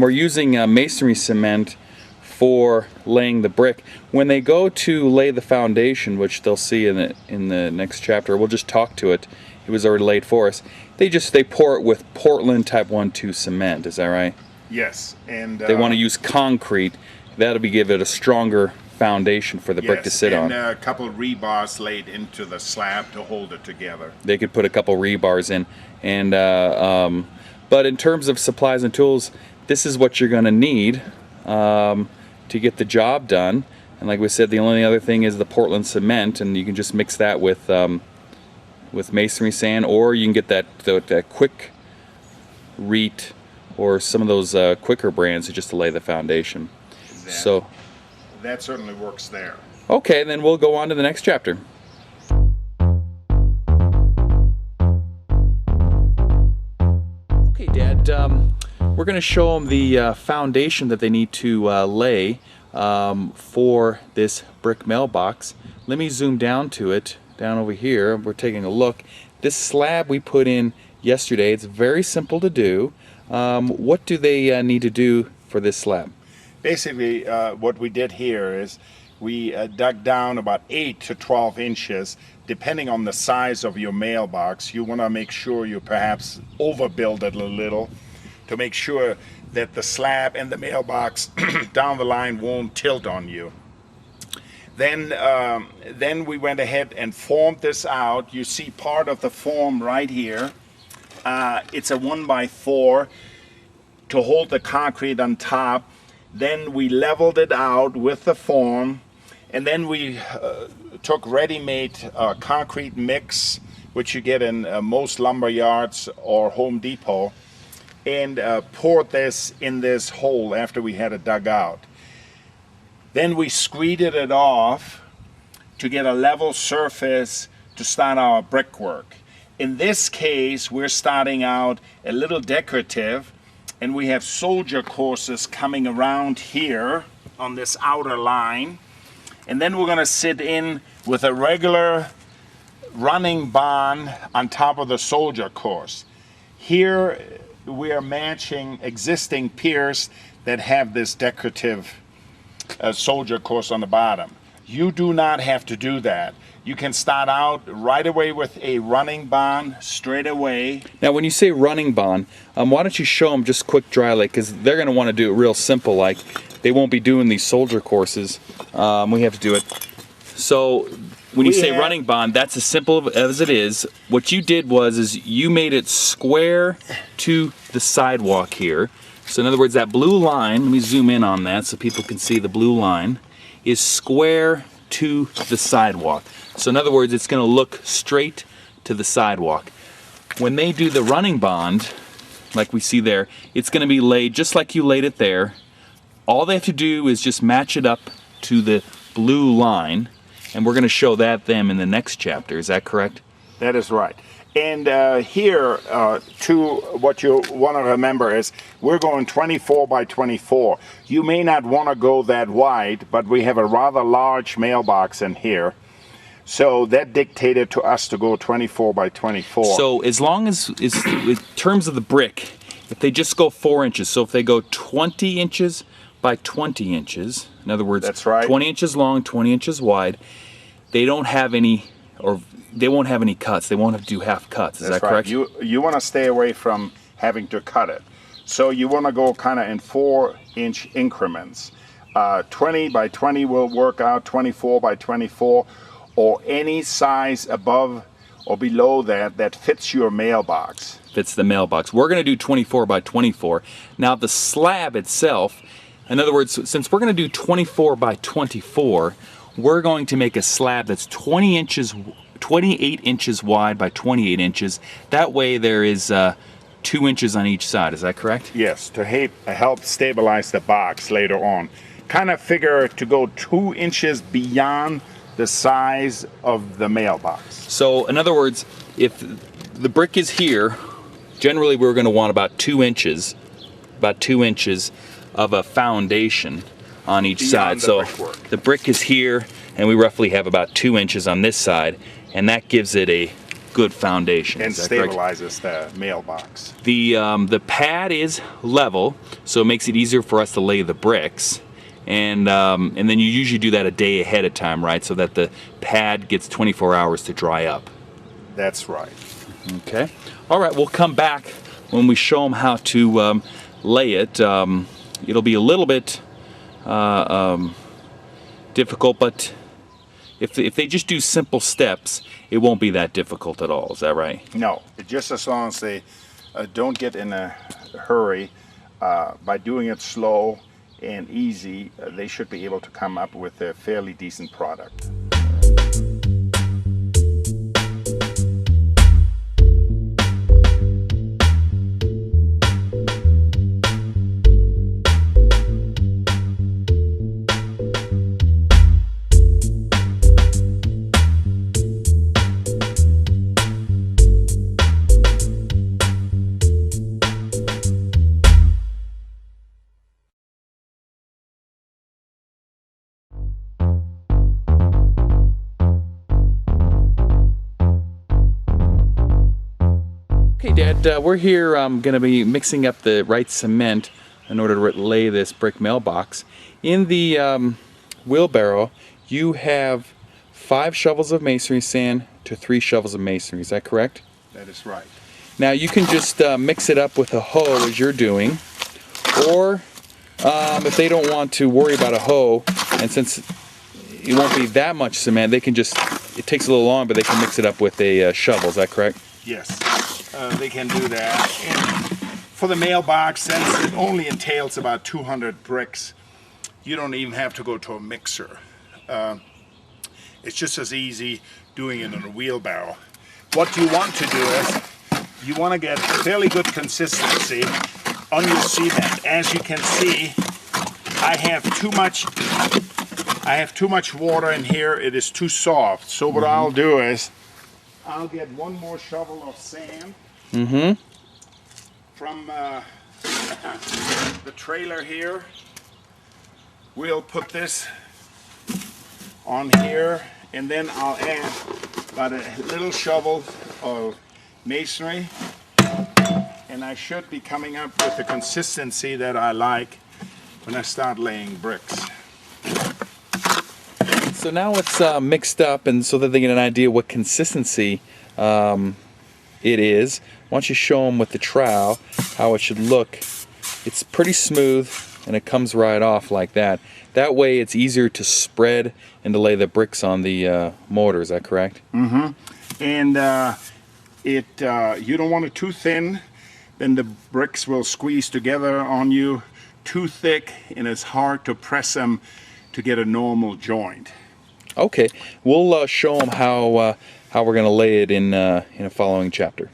we're using masonry cement for laying the brick. When they go to lay the foundation, which they'll see in the next chapter, we'll just talk to it. It was already laid for us. They pour it with Portland type 1-2 cement. Is that right? Yes, and they want to use concrete. That'll give it a stronger foundation for the brick to sit on. And a couple of rebars laid into the slab to hold it together. They could put a couple rebars in, and but in terms of supplies and tools, this is what you're going to need to get the job done. And like we said, the only other thing is the Portland cement, and you can just mix that with masonry sand, or you can get that quick reet or some of those quicker brands just to lay the foundation. So that certainly works there. Okay, then we'll go on to the next chapter. Okay, Dad, we're going to show them the foundation that they need to lay for this brick mailbox. Let me zoom down to it, down over here. We're taking a look. This slab we put in yesterday, it's very simple to do. What do they need to do for this slab? Basically, what we did here is we dug down about 8 to 12 inches, depending on the size of your mailbox. You want to make sure you perhaps overbuild it a little to make sure that the slab and the mailbox down the line won't tilt on you. Then we went ahead and formed this out. You see part of the form right here. It's a 1x4 to hold the concrete on top. Then we leveled it out with the form, and then we took ready-made concrete mix, which you get in most lumber yards or Home Depot, and poured this in this hole after we had it dug out. Then we screeded it off to get a level surface to start our brickwork. In this case, we're starting out a little decorative, and we have soldier courses coming around here on this outer line. And then we're going to sit in with a regular running bond on top of the soldier course. Here we are matching existing piers that have this decorative soldier course on the bottom. You do not have to do that. You can start out right away with a running bond straight away. Now when you say running bond, why don't you show them just quick dry lay, because they're going to want to do it real simple, like they won't be doing these soldier courses. We have to do it. So when you say running bond, that's as simple as it is. What you did is you made it square to the sidewalk here. So in other words, that blue line, let me zoom in on that so people can see the blue line, is square to the sidewalk. So in other words, it's going to look straight to the sidewalk. When they do the running bond, like we see there, it's going to be laid just like you laid it there. All they have to do is just match it up to the blue line, and we're going to show them in the next chapter. Is that correct? That is right. And here, to what you want to remember is we're going 24 by 24. You may not want to go that wide, but we have a rather large mailbox in here. So that dictated to us to go 24 by 24. So as long as, in terms of the brick, if they just go 4 inches, so if they go 20 inches by 20 inches, in other words, that's right, 20 inches long, 20 inches wide, they don't have any, or they won't have any cuts. They won't have to do half cuts. Is that correct? You want to stay away from having to cut it. So you want to go kind of in 4-inch increments. 20 by 20 will work out, 24 by 24, or any size above or below that fits your mailbox. Fits the mailbox. We're going to do 24 by 24. Now the slab itself, in other words, since we're going to do 24 by 24, we're going to make a slab that's 28 inches wide by 28 inches. That way there is 2 inches on each side. Is that correct? Yes, to help stabilize the box later on. Kind of figure to go 2 inches beyond the size of the mailbox. So in other words, if the brick is here, generally we're going to want about 2 inches of a foundation on each side. So the brick is here, and we roughly have about 2 inches on this side, and that gives it a good foundation. And Is that correct? stabilizes the mailbox. The pad is level, so it makes it easier for us to lay the bricks. And then you usually do that a day ahead of time, right? So that the pad gets 24 hours to dry up. That's right. Okay. All right, we'll come back when we show them how to lay it. It'll be a little bit difficult, but if they just do simple steps, it won't be that difficult at all. Is that right? No, just as long as they don't get in a hurry, by doing it slow and easy, they should be able to come up with a fairly decent product. Okay, Dad, we're here going to be mixing up the right cement in order to lay this brick mailbox. In the wheelbarrow, you have 5 shovels of masonry sand to 3 shovels of masonry. Is that correct? That is right. Now you can just mix it up with a hoe as you're doing, or if they don't want to worry about a hoe, and since it won't be that much cement, they can just, it takes a little longer, but they can mix it up with a shovel. Is that correct? Yes, they can do that. And for the mailbox, since it only entails about 200 bricks, you don't even have to go to a mixer. It's just as easy doing it in a wheelbarrow. What you want to do is, you want to get fairly good consistency on your cement. As you can see, I have too much water in here. It is too soft. So what I'll do is, I'll get one more shovel of sand from the trailer here. We'll put this on here, and then I'll add about a little shovel of masonry, and I should be coming up with the consistency that I like when I start laying bricks. So now it's mixed up, and so that they get an idea what consistency it is. Why don't you show them with the trowel how it should look? It's pretty smooth, and it comes right off like that. That way it's easier to spread and to lay the bricks on the mortar. Is that correct? Mm-hmm. And you don't want it too thin, then the bricks will squeeze together on you. Too thick, and it's hard to press them to get a normal joint. Okay, we'll show them how we're going to lay it in a following chapter.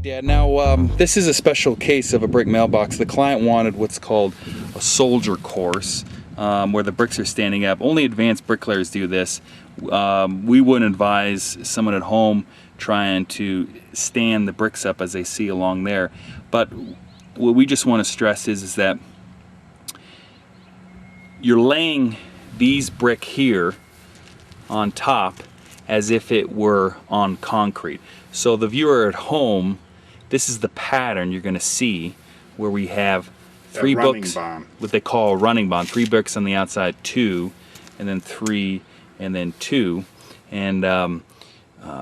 Dad, now this is a special case of a brick mailbox. The client wanted what's called a soldier course, where the bricks are standing up. Only advanced bricklayers do this. We wouldn't advise someone at home trying to stand the bricks up as they see along there. But what we just want to stress is that you're laying these brick here on top as if it were on concrete. So the viewer at home, this is the pattern you're going to see, where we have 3 books, what they call a running bond, 3 bricks on the outside, 2, and then 3, and then 2. And